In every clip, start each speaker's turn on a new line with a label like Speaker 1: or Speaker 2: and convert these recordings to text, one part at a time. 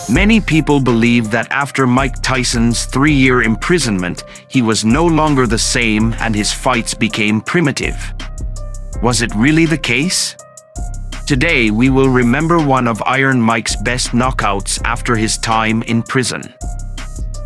Speaker 1: Many people believe that after Mike Tyson's 3-year imprisonment, he was no longer the same and his fights became primitive. Was it really the case? Today, we will remember one of Iron Mike's best knockouts after his time in prison.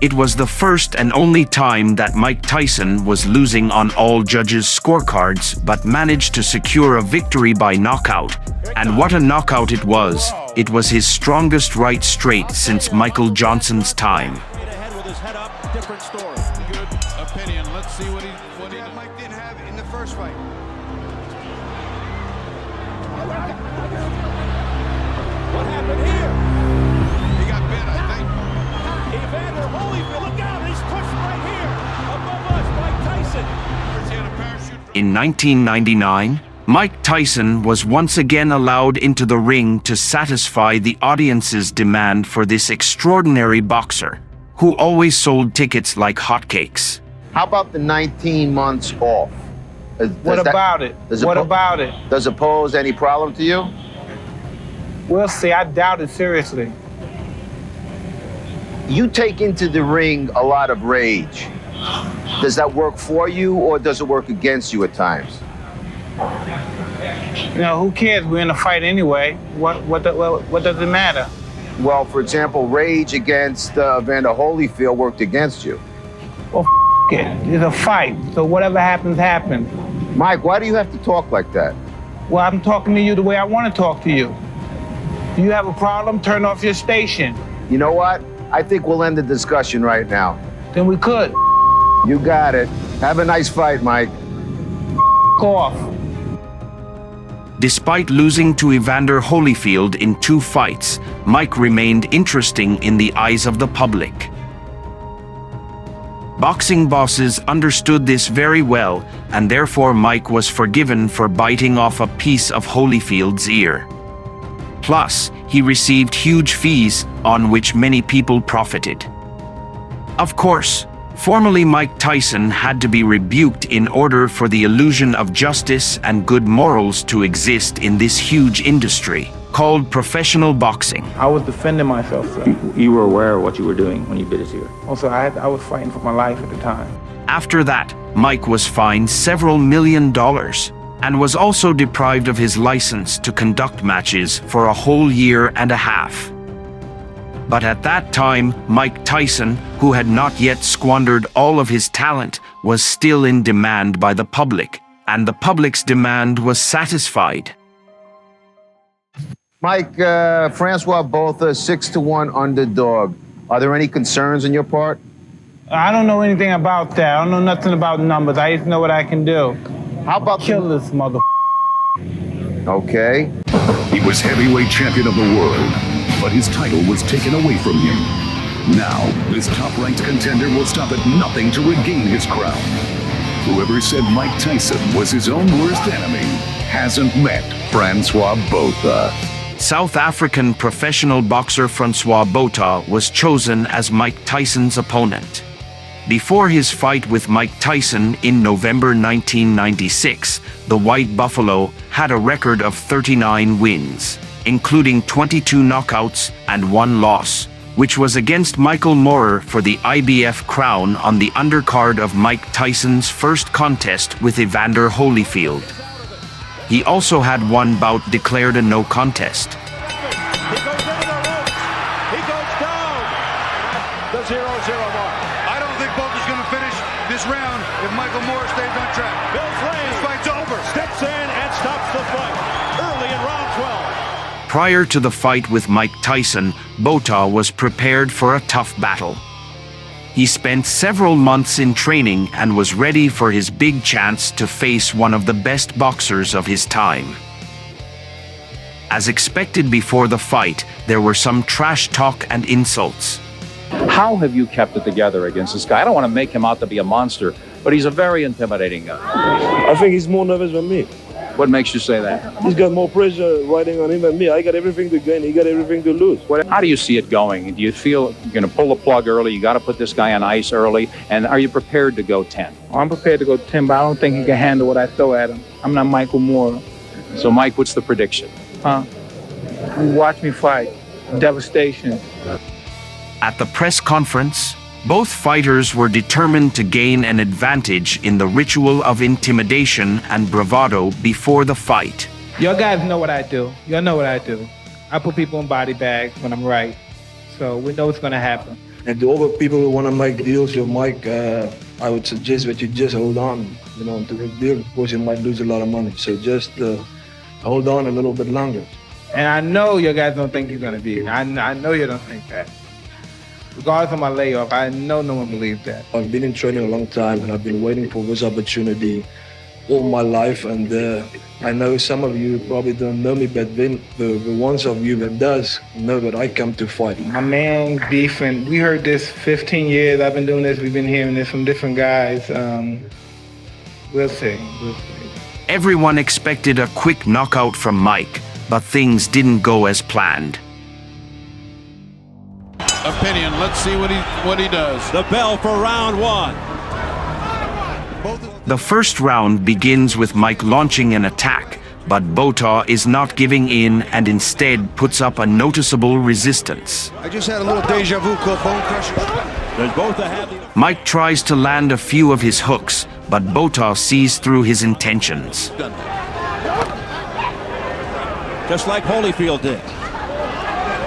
Speaker 1: It was the first and only time that Mike Tyson was losing on all judges' scorecards but managed to secure a victory by knockout. And what a knockout it was! It was his strongest right straight since Michael Johnson's time.
Speaker 2: Different story. Good opinion. Let's see what Mike didn't have in the first fight. What happened here? He got bit, I think. Evander Holyfield, look out! He's pushed right here above us, Mike Tyson.
Speaker 1: In 1999, Mike Tyson was once again allowed into the ring to satisfy the audience's demand for this extraordinary boxer, who always sold tickets like hotcakes.
Speaker 3: How about the 19 months off?
Speaker 4: What about it?
Speaker 3: Does it pose any problem to you?
Speaker 4: We'll see. I doubt it seriously.
Speaker 3: You take into the ring a lot of rage. Does that work for you or does it work against you at times?
Speaker 4: You know, who cares? We're in a fight anyway. What does it matter?
Speaker 3: Well, for example, rage against Evander Holyfield worked against you.
Speaker 4: Well, it. It's a fight, so whatever happens, happens.
Speaker 3: Mike, why do you have to talk like that?
Speaker 4: Well, I'm talking to you the way I want to talk to you. Do you have a problem? Turn off your station.
Speaker 3: You know what? I think we'll end the discussion right now.
Speaker 4: Then we could.
Speaker 3: You got it. Have a nice fight, Mike.
Speaker 4: Off.
Speaker 1: Despite losing to Evander Holyfield in 2 fights, Mike remained interesting in the eyes of the public. Boxing bosses understood this very well, and therefore Mike was forgiven for biting off a piece of Holyfield's ear. Plus, he received huge fees, on which many people profited. Of course, formerly Mike Tyson had to be rebuked in order for the illusion of justice and good morals to exist in this huge industry, called professional boxing.
Speaker 4: I was defending myself, sir.
Speaker 5: You were aware of what you were doing when you bit his ear?
Speaker 4: Also, I was fighting for my life at the time.
Speaker 1: After that, Mike was fined several $1 million and was also deprived of his license to conduct matches for a whole year and a half. But at that time, Mike Tyson, who had not yet squandered all of his talent, was still in demand by the public, and the public's demand was satisfied.
Speaker 3: Mike, Francois both a 6-1 underdog. Are there any concerns on your part?
Speaker 4: I don't know anything about that. I don't know nothing about numbers. I just know what I can do.
Speaker 3: How about
Speaker 4: kill this mother?
Speaker 3: Okay.
Speaker 6: He was heavyweight champion of the world, but his title was taken away from him. Now, this top-ranked contender will stop at nothing to regain his crown. Whoever said Mike Tyson was his own worst enemy hasn't met Francois Botha.
Speaker 1: South African professional boxer Francois Botha was chosen as Mike Tyson's opponent. Before his fight with Mike Tyson in November 1996, the White Buffalo had a record of 39 wins, including 22 knockouts and 1 loss, which was against Michael Moorer for the IBF crown on the undercard of Mike Tyson's first contest with Evander Holyfield. He also had 1 bout declared a no contest.
Speaker 2: He goes into the ropes. He goes down. The 0-0 mark. I don't think Botha's going to finish this round if Michael Moorer stays on track. Bill Flay. This fight's over. Steps in and stops the fight early in round 12.
Speaker 1: Prior to the fight with Mike Tyson, Botha was prepared for a tough battle. He spent several months in training and was ready for his big chance to face one of the best boxers of his time. As expected before the fight, there were some trash talk and insults.
Speaker 5: How have you kept it together against this guy? I don't want to make him out to be a monster, but he's a very intimidating guy.
Speaker 7: I think he's more nervous than me.
Speaker 5: What makes you say that?
Speaker 7: He's got more pressure riding on him than me. I got everything to gain. He got everything to lose.
Speaker 5: How do you see it going? Do you feel you're going to pull the plug early? You got to put this guy on ice early? And are you prepared to go 10?
Speaker 4: I'm prepared to go 10, but I don't think he can handle what I throw at him. I'm not Michael Moorer.
Speaker 5: So, Mike, what's the prediction?
Speaker 4: You watch me fight. devastation.
Speaker 1: At the press conference, both fighters were determined to gain an advantage in the ritual of intimidation and bravado before the fight.
Speaker 4: Y'all guys know what I do. Y'all know what I do. I put people in body bags when I'm right. So we know what's gonna happen.
Speaker 7: And to all the people who want to make deals with Mike, I would suggest that you just hold on, to the deal. Of course, you might lose a lot of money. So just hold on a little bit longer.
Speaker 4: And I know you guys don't think he's gonna be. I know you don't think that. Regardless of my layoff, I know no one believes that.
Speaker 7: I've been in training a long time, and I've been waiting for this opportunity all my life. And I know some of you probably don't know me, but then the ones of you that does know that I come to fight.
Speaker 4: My man beefing. We heard this 15 years. I've been doing this. We've been hearing this from different guys. We'll see.
Speaker 1: Everyone expected a quick knockout from Mike, but things didn't go as planned.
Speaker 2: Opinion. Let's see what he does.
Speaker 8: The bell for round one.
Speaker 1: The first round begins with Mike launching an attack, but Bota is not giving in and instead puts up a noticeable resistance.
Speaker 2: I just had a little deja vu called bone crusher.
Speaker 8: There's both a heavy.
Speaker 1: Mike tries to land a few of his hooks, but Bota sees through his intentions.
Speaker 8: Just like Holyfield did.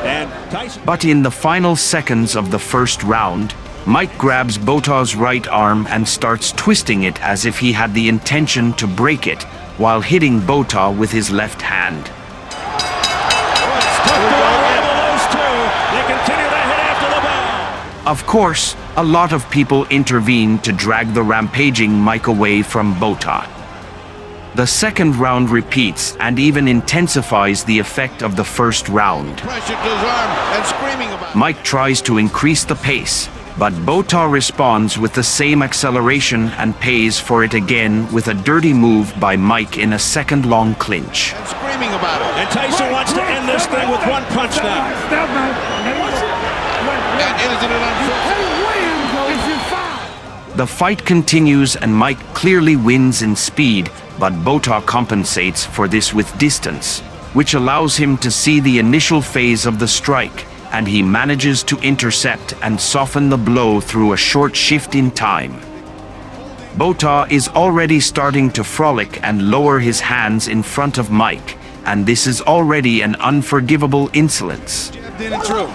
Speaker 8: And Tyson.
Speaker 1: But in the final seconds of the first round, Mike grabs Bota's right arm and starts twisting it as if he had the intention to break it, while hitting Bota with his left hand.
Speaker 8: They continue to hit after the bell.
Speaker 1: Of course, a lot of people intervene to drag the rampaging Mike away from Bota. The second round repeats and even intensifies the effect of the first round.
Speaker 2: Pressure to his arm and screaming about it.
Speaker 1: Mike tries to increase the pace, but Bota responds with the same acceleration and pays for it again with a dirty move by Mike in a second-long clinch.
Speaker 2: And screaming about it.
Speaker 8: And Tyson wants to end this thing with one punch now.
Speaker 2: And isn't it unfortunate?
Speaker 1: The fight continues and Mike clearly wins in speed, but Bota compensates for this with distance, which allows him to see the initial phase of the strike, and he manages to intercept and soften the blow through a short shift in time. Bota is already starting to frolic and lower his hands in front of Mike, and this is already an unforgivable insolence.
Speaker 2: Jabbed in and through.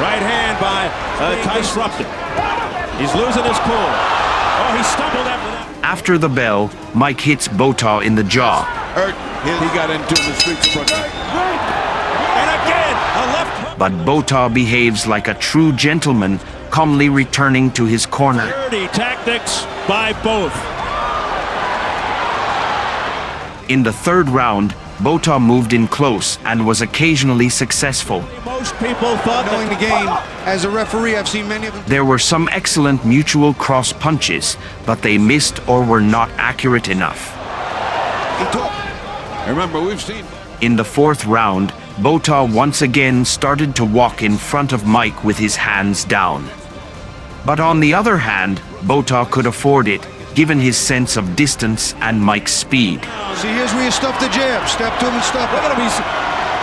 Speaker 8: Right hand by Tyson. He's losing his cool. Oh, he stumbled after that.
Speaker 1: After the bell, Mike hits Bota in the jaw.
Speaker 2: Hurt. He got into the streets of Brooklyn.
Speaker 8: And again, a left hook.
Speaker 1: But Bota behaves like a true gentleman, calmly returning to his corner.
Speaker 8: Dirty tactics by both.
Speaker 1: In the third round, Bota moved in close and was occasionally successful.
Speaker 8: Most people thought
Speaker 2: Knowing the game, as a referee, I've seen many of them.
Speaker 1: There were some excellent mutual cross punches, but they missed or were not accurate enough.
Speaker 2: Remember, we've seen.
Speaker 1: In the fourth round, Bota once again started to walk in front of Mike with his hands down. But on the other hand, Bota could afford it, given his sense of distance and Mike's speed.
Speaker 2: See, here's where you stuff the jab. Step to him and stuff
Speaker 8: Look
Speaker 2: it.
Speaker 8: at him,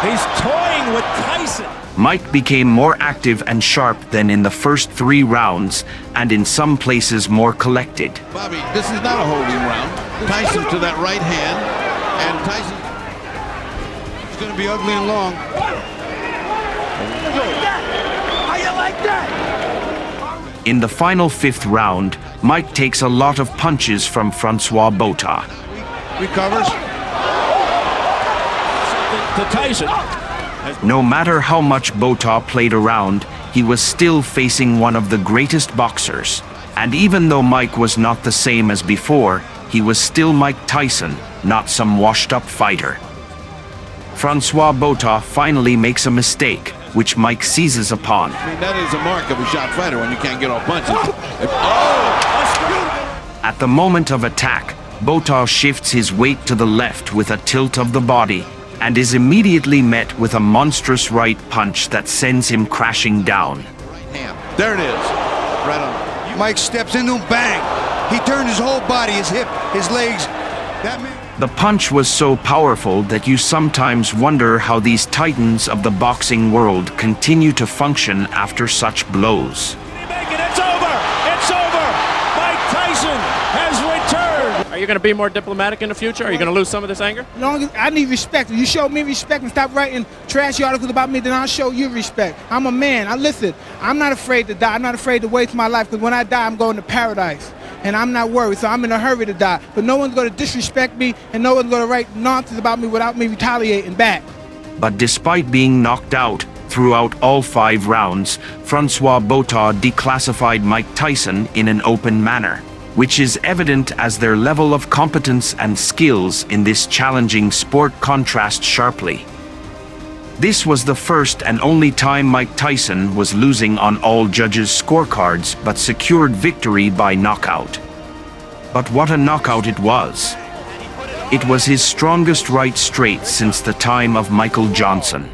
Speaker 8: he's toying with Tyson.
Speaker 1: Mike became more active and sharp than in the first 3 rounds, and in some places more collected.
Speaker 2: Bobby, this is not a holding round. Tyson to that right hand, and Tyson is going to be ugly and long.
Speaker 8: How you like that?
Speaker 1: In the final 5th round, Mike takes a lot of punches from Francois Bota.
Speaker 2: Recovers.
Speaker 8: To Tyson.
Speaker 1: No matter how much Bota played around, he was still facing one of the greatest boxers. And even though Mike was not the same as before, he was still Mike Tyson, not some washed-up fighter. Francois Bota finally makes a mistake, which Mike seizes upon.
Speaker 2: I mean, that is a mark of a shot fighter when you can't get off punches.
Speaker 1: At the moment of attack, Bota shifts his weight to the left with a tilt of the body, and is immediately met with a monstrous right punch that sends him crashing down.
Speaker 2: There it is. Right on. Mike steps into him, bang. He turned his whole body, his hip, his legs. That man.
Speaker 1: The punch was so powerful that you sometimes wonder how these titans of the boxing world continue to function after such blows.
Speaker 8: It's over! It's over! Mike Tyson has returned! Are you going to be more diplomatic in the future? Are you going to lose some of this anger?
Speaker 9: Long as I need respect. If you show me respect and stop writing trashy articles about me, then I'll show you respect. I'm a man. Listen, I'm not afraid to die. I'm not afraid to waste my life, because when I die, I'm going to paradise. And I'm not worried, so I'm in a hurry to die. But no one's going to disrespect me, and no one's going to write nonsense about me without me retaliating back.
Speaker 1: But despite being knocked out throughout all 5 rounds, Francois Botha declassified Mike Tyson in an open manner, which is evident as their level of competence and skills in this challenging sport contrast sharply. This was the first and only time Mike Tyson was losing on all judges' scorecards, but secured victory by knockout. But what a knockout it was! It was his strongest right straight since the time of Michael Johnson.